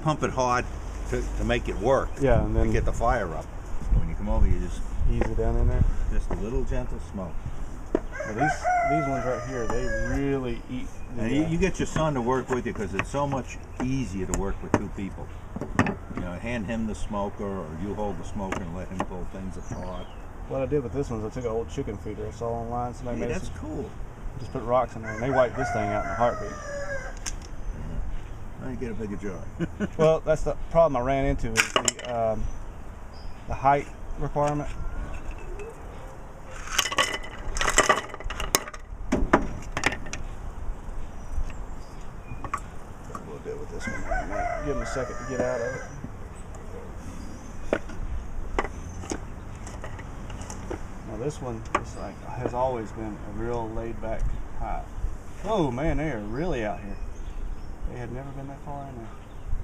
Pump it hard to make it work. Yeah, and then to get the fire up. When you come over, you just ease it down in there. Just a little gentle smoke. But these ones right here, they really eat. And you get your son to work with you because it's so much easier to work with two people. You know, hand him the smoker, or you hold the smoker and let him pull things apart. What I did with this one is I took an old chicken feeder I saw online. Somebody made that's cool. Just put rocks in there, and they wipe this thing out in a heartbeat. Now you get a bigger jar. Well, that's the problem I ran into is the height requirement. A little bit with this one. Give him a second to get out of it. Now this one is has always been a real laid-back hive. Oh man, they are really out here. They had never been that far in there.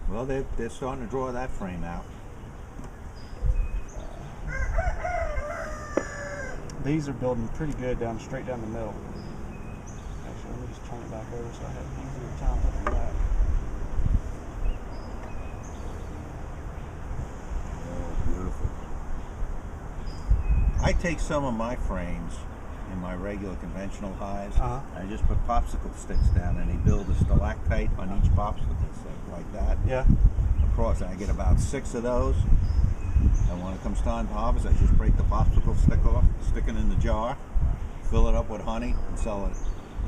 Well, they're starting to draw that frame out. These are building pretty good straight down the middle. Actually, let me just turn it back over so I have an easier time putting it back. Oh, beautiful. I take some of my frames in my regular conventional hives. I just put popsicle sticks down, and they build a stalactite on each popsicle stick like that. Yeah. Across, and I get about 6 of those. And when it comes time to harvest, I just break the popsicle stick off, stick it in the jar, fill it up with honey, and sell it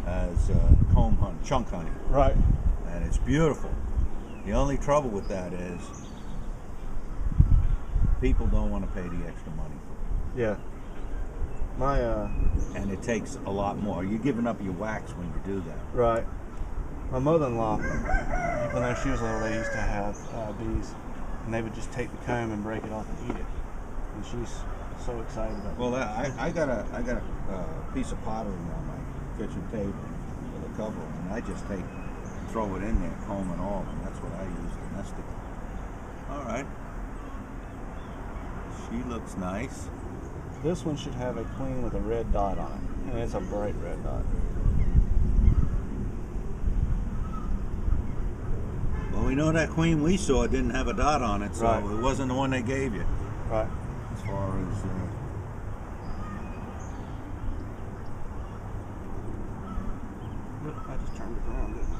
as comb honey, chunk honey. Right. And it's beautiful. The only trouble with that is people don't want to pay the extra money for it. Yeah. And it takes a lot more. You're giving up your wax when you do that. Right. My mother-in-law, when she was little, they used to have bees, and they would just take the comb and break it off and eat it. And she's so excited about it. Well, I got a piece of pottery on my kitchen table with a cover, and I just throw it in there, comb and all, and that's what I use to nest it. All right. She looks nice. This one should have a queen with a red dot on it, and it's a bright red dot. Well, we know that queen we saw didn't have a dot on it, so right. It wasn't the one they gave you. Right. As far as... I just turned it around, didn't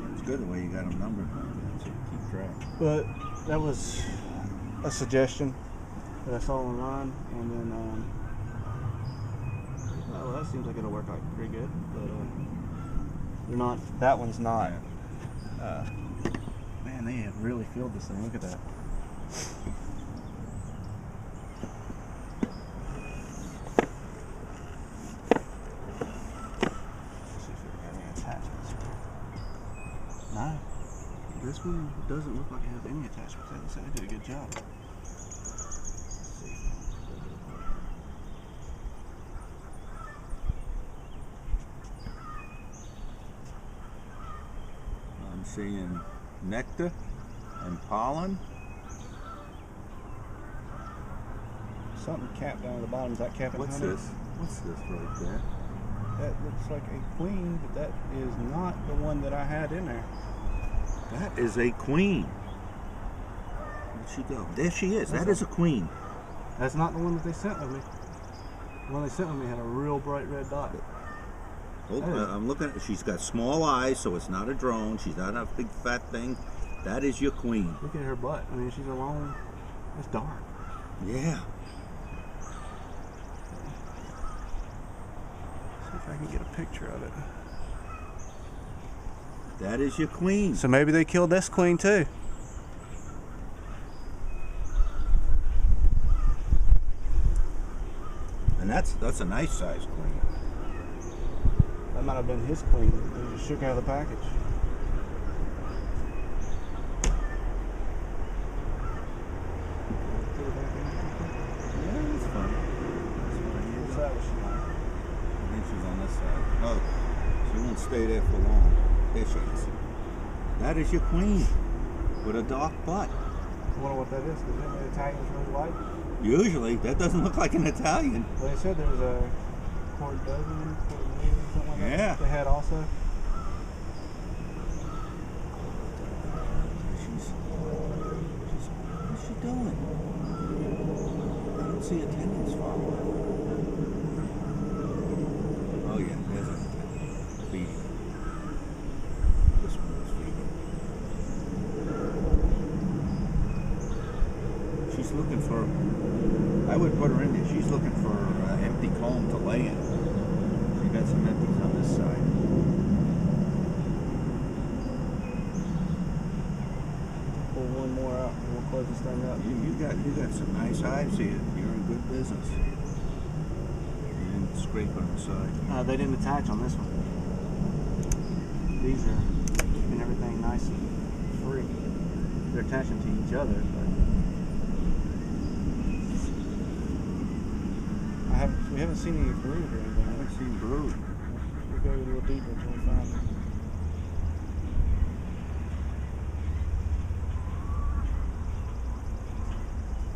I? It's good the way you got them numbered, so you keep track. But that was a suggestion that I saw online, and then well, that seems like it'll work out pretty good, but they're not. That one's not. Man, they have really filled this thing. Look at that. Let's see if we got any attachments. No. This one doesn't look like it has any attachments. They said they did a good job. Let's see. I'm seeing nectar and pollen. Something capped down at the bottom. Is that capping honey? What's this right there? That looks like a queen, but that is not the one that I had in there. That is a queen. Where'd she go? There she is. That is a queen. That's not the one that they sent with me. The one they sent with me had a real bright red dot. Oh, I'm looking at, she's got small eyes, so it's not a drone. She's not a big fat thing. That is your queen. Look at her butt. I mean, she's a long, it's dark. Yeah. See if I can get a picture of it. That is your queen. So maybe they killed this queen too. And that's a nice sized queen. That might have been his queen. He just shook out of the package. Yeah, that's fine. What's that? Was she on? I think she's on this side. Oh, she won't stay there for long. There she is. That is your queen with a dark butt. I wonder what that is, because the Italians really like it. Usually, that doesn't look like an Italian. Well, they said there was a quarter dozen, something like that. Yeah. They had also. see attendants follow. Oh yeah, there's an attendant feeding. This one is feeding. She's looking for, I would put her in there, she's looking for an empty comb to lay in. She got some empties on this side. Pull one more out and we'll close this thing up. You got some nice hives here. You're in good business. You didn't scrape on the side. They didn't attach on this one. These are keeping everything nice and free. They're attaching to each other, but we haven't seen any brood or anything. I haven't seen brood. We'll go a little deeper until we find them.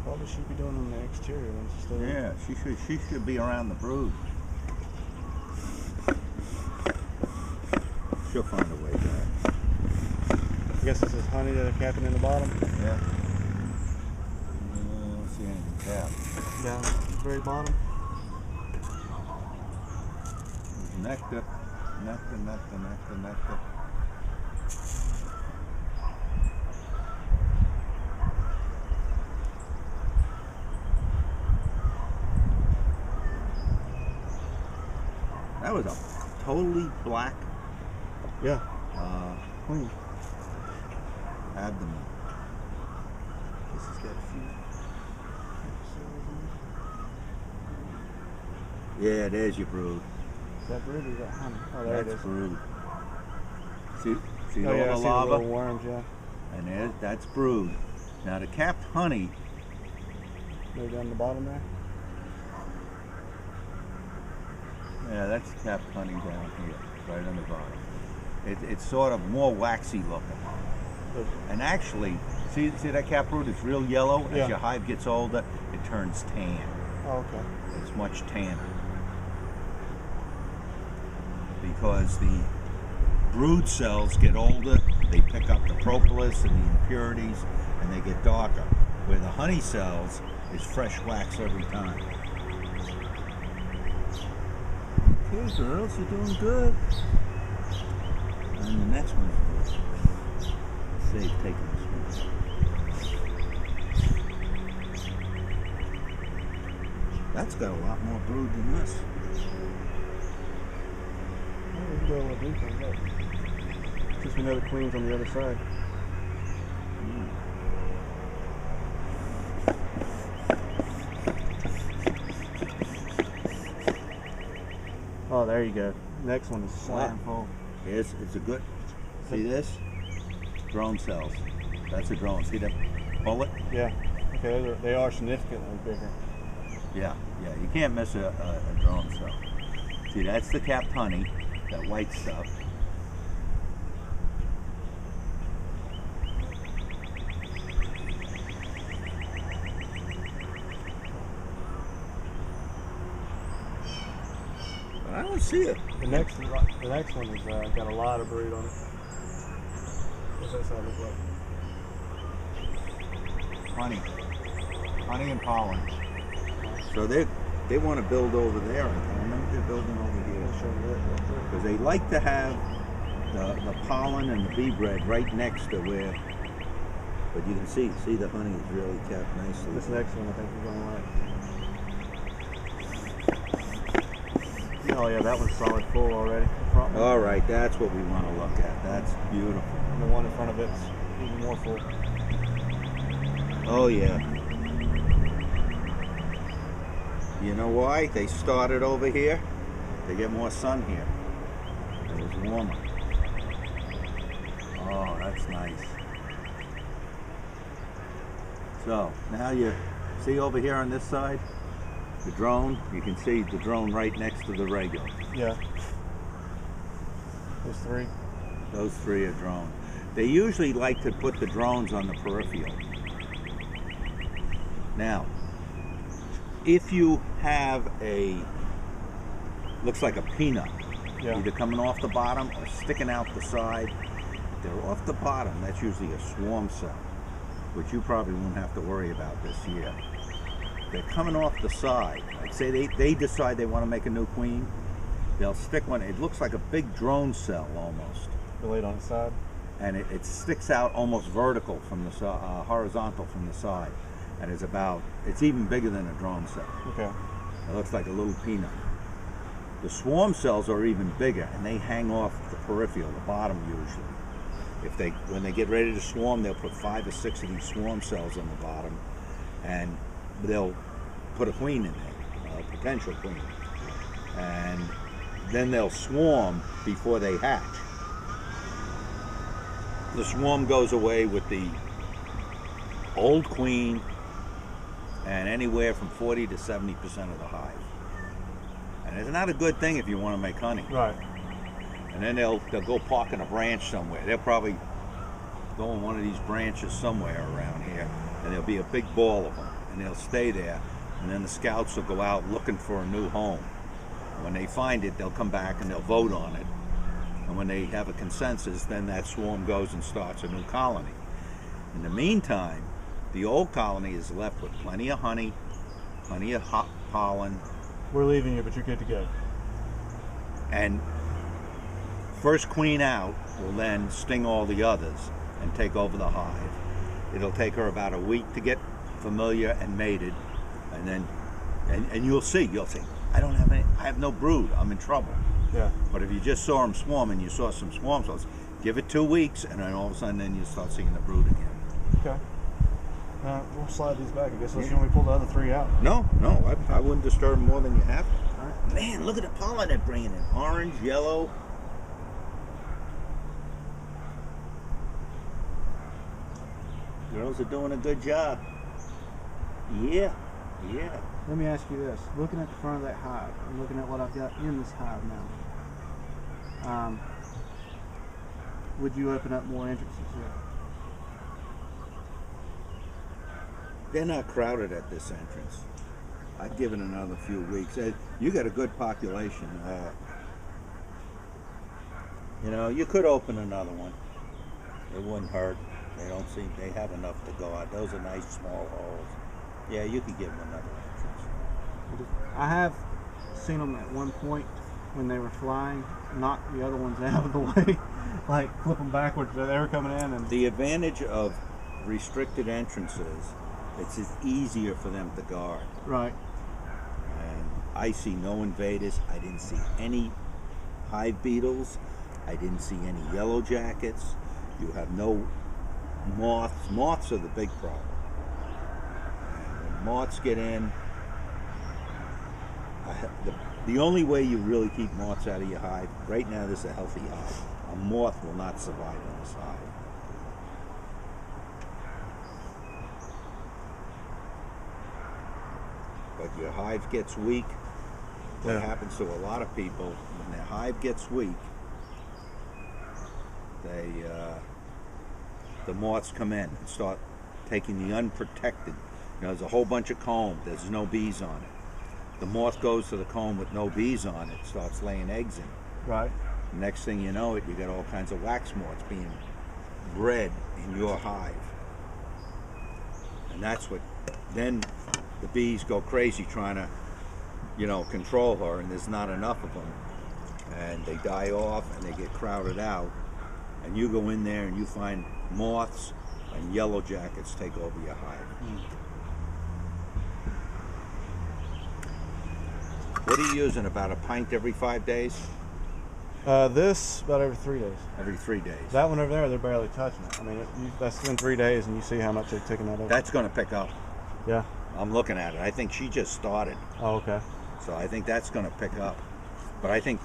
Probably should be doing on the exterior ones instead. Yeah, she should be around the brood. She'll find a way back. I guess this is honey that are capping in the bottom. Yeah. I don't see anything capped. Down at the very bottom. There's nectar, nectar, nectar, nectar, nectar. That was a totally black Yeah. Queen. abdomen. This has got a few. Yeah, there's your brood. Is that brood or is that honey? Oh, there it That's is. brood. See Oh all yeah, I the see the lava? little worms, yeah. And that's brood. Now the capped honey, They're down the bottom there. yeah, that's capped honey down here, right on the bottom. It's sort of more waxy looking. And actually, see that cap brood? It's real yellow. Yeah. As your hive gets older, it turns tan. Oh, okay. It's much tanner. Because the brood cells get older, they pick up the propolis and the impurities, and they get darker. Where the honey cells is fresh wax every time. Okay, girls, you're doing good. And the next one's good. Safe taking this one. That's got a lot more brood than this. Oh, we can go a little deeper. Look. Just we know the queen's on the other side. Oh, there you go. Next one is slam full. It's a good. See this? Drone cells. That's a drone. See that bullet? Yeah. Okay, they are significantly bigger. Yeah. You can't miss a drone cell. See, that's the capped honey, that white stuff. But I don't see it. The next one is got a lot of brood on it. What's that side look like? Honey and pollen. So they want to build over there. I remember they're building over here. Because they like to have the pollen and the bee bread right next to where. But you can see the honey is really capped nicely. This next one I think you're going to like. Oh yeah, that one's solid full already. All right, that's what we want to look at. That's beautiful. And the one in front of it's even more full. Oh yeah. You know why? They started over here. They get more sun here. It was warmer. Oh, that's nice. So now you see over here on this side, the drone. You can see the drone right next to the regular. Yeah. Those three. Those three are drones. They usually like to put the drones on the peripheral. Now, if you have looks like a peanut, either coming off the bottom or sticking out the side, they're off the bottom. That's usually a swarm cell, which you probably won't have to worry about this year. they're coming off the side. Like say they decide they want to make a new queen, they'll stick one. It looks like a big drone cell almost. Laid on its side. And it sticks out almost vertical from the horizontal from the side, and it's even bigger than a drone cell. Okay. It looks like a little peanut. The swarm cells are even bigger, and they hang off the peripheral, the bottom usually. When they get ready to swarm, they'll put 5 or 6 of these swarm cells on the bottom, and they'll put a queen in there, a potential queen, and then they'll swarm before they hatch. The swarm goes away with the old queen and anywhere from 40 to 70% of the hive. And it's not a good thing if you want to make honey. Right. And then they'll go park in a branch somewhere. They'll probably go on one of these branches somewhere around here, and there'll be a big ball of them, and they'll stay there. And then the scouts will go out looking for a new home. When they find it, they'll come back and they'll vote on it. And when they have a consensus, then that swarm goes and starts a new colony. In the meantime, the old colony is left with plenty of honey, plenty of hot pollen. We're leaving you, but you're good to go. And first queen out will then sting all the others and take over the hive. It'll take her about a week to get familiar and mated, and then and you'll see, I have no brood, I'm in trouble. Yeah. But if you just saw them swarm and you saw some swarm cells, give it 2 weeks, and then all of a sudden then you start seeing the brood again. Okay. We'll slide these back, I guess, unless you want me to pull the other 3 out. No, I wouldn't disturb them more than you have to. All right. Man, look at the pollen they're bringing in. Orange, yellow. Girls are doing a good job. Yeah. Let me ask you this. Looking at the front of that hive, I'm looking at what I've got in this hive now. Would you open up more entrances here? They're not crowded at this entrance. I'd give it another few weeks. You got a good population. You could open another one. It wouldn't hurt. They have enough to go out. Those are nice small holes. Yeah, you could give them another entrance. I have seen them at one point when they were flying, knock the other ones out of the way, like flip them backwards. They were coming in. And the advantage of restricted entrances, it's easier for them to guard. Right. And I see no invaders. I didn't see any hive beetles. I didn't see any yellow jackets. You have no moths. Moths are the big problem. And when moths get in, the only way you really keep moths out of your hive, right now this is a healthy hive. A moth will not survive in this hive. But your hive gets weak. What happens to a lot of people, when their hive gets weak, the moths come in and start taking the unprotected. There's a whole bunch of comb. There's no bees on it. The moth goes to the comb with no bees on it, starts laying eggs in it. Right. Next thing you know, you got all kinds of wax moths being bred in your hive. And that's what, then the bees go crazy trying to, control her, and there's not enough of them. And they die off and they get crowded out. And you go in there and you find moths and yellow jackets take over your hive. What are you using, about a pint every 5 days? This about every 3 days. Every 3 days. That one over there, they're barely touching it. I mean, that's in 3 days, and you see how much they've taken out of it. That's going to pick up. Yeah. I'm looking at it. I think she just started. Oh, okay. So I think that's going to pick up. But I think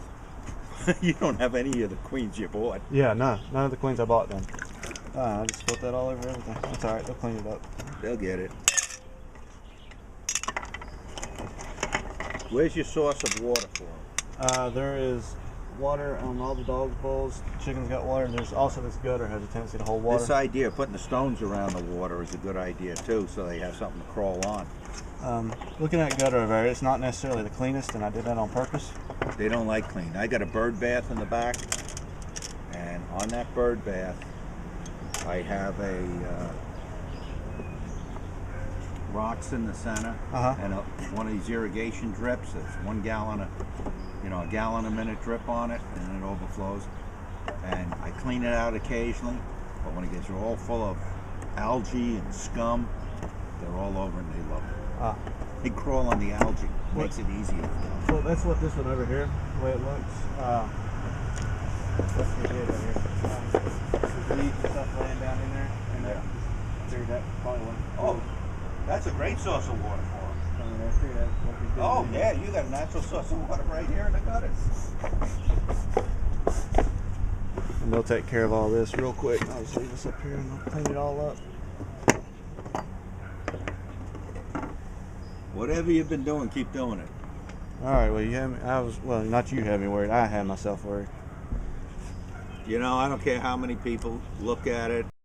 you don't have any of the queens you bought. Yeah, no. None of the queens I bought then. I just spilled that all over everything. That's all right. They'll clean it up. They'll get it. Where's your source of water for them? There is water on all the dog bowls. Chicken's got water. There's also this gutter has a tendency to hold water. This idea of putting the stones around the water is a good idea too, so they have something to crawl on. Looking at gutter over there, it's not necessarily the cleanest, and I did that on purpose. They don't like clean. I got a bird bath in the back, and on that bird bath, I have a rocks in the center, Uh-huh. and one of these irrigation drips. That's 1 gallon a gallon a minute drip on it, and then it overflows. And I clean it out occasionally, but when it gets all full of algae and scum, they're all over and they love it. Ah. They crawl on the algae. Makes it easier. Well, that's what this one over here, the way it looks. Let's get it right here. There's leaves and stuff laying down in there, and that figured that probably wasn't. Oh, that's a great source of water for them. I figured that's what we did. Oh yeah, you got a natural source of water right here in the gutters. And they'll take care of all this real quick. I'll just leave this up here and I'll clean it all up. Whatever you've been doing, keep doing it. All right. Well, you have me. Not you have me worried. I had myself worried. You know, I don't care how many people look at it.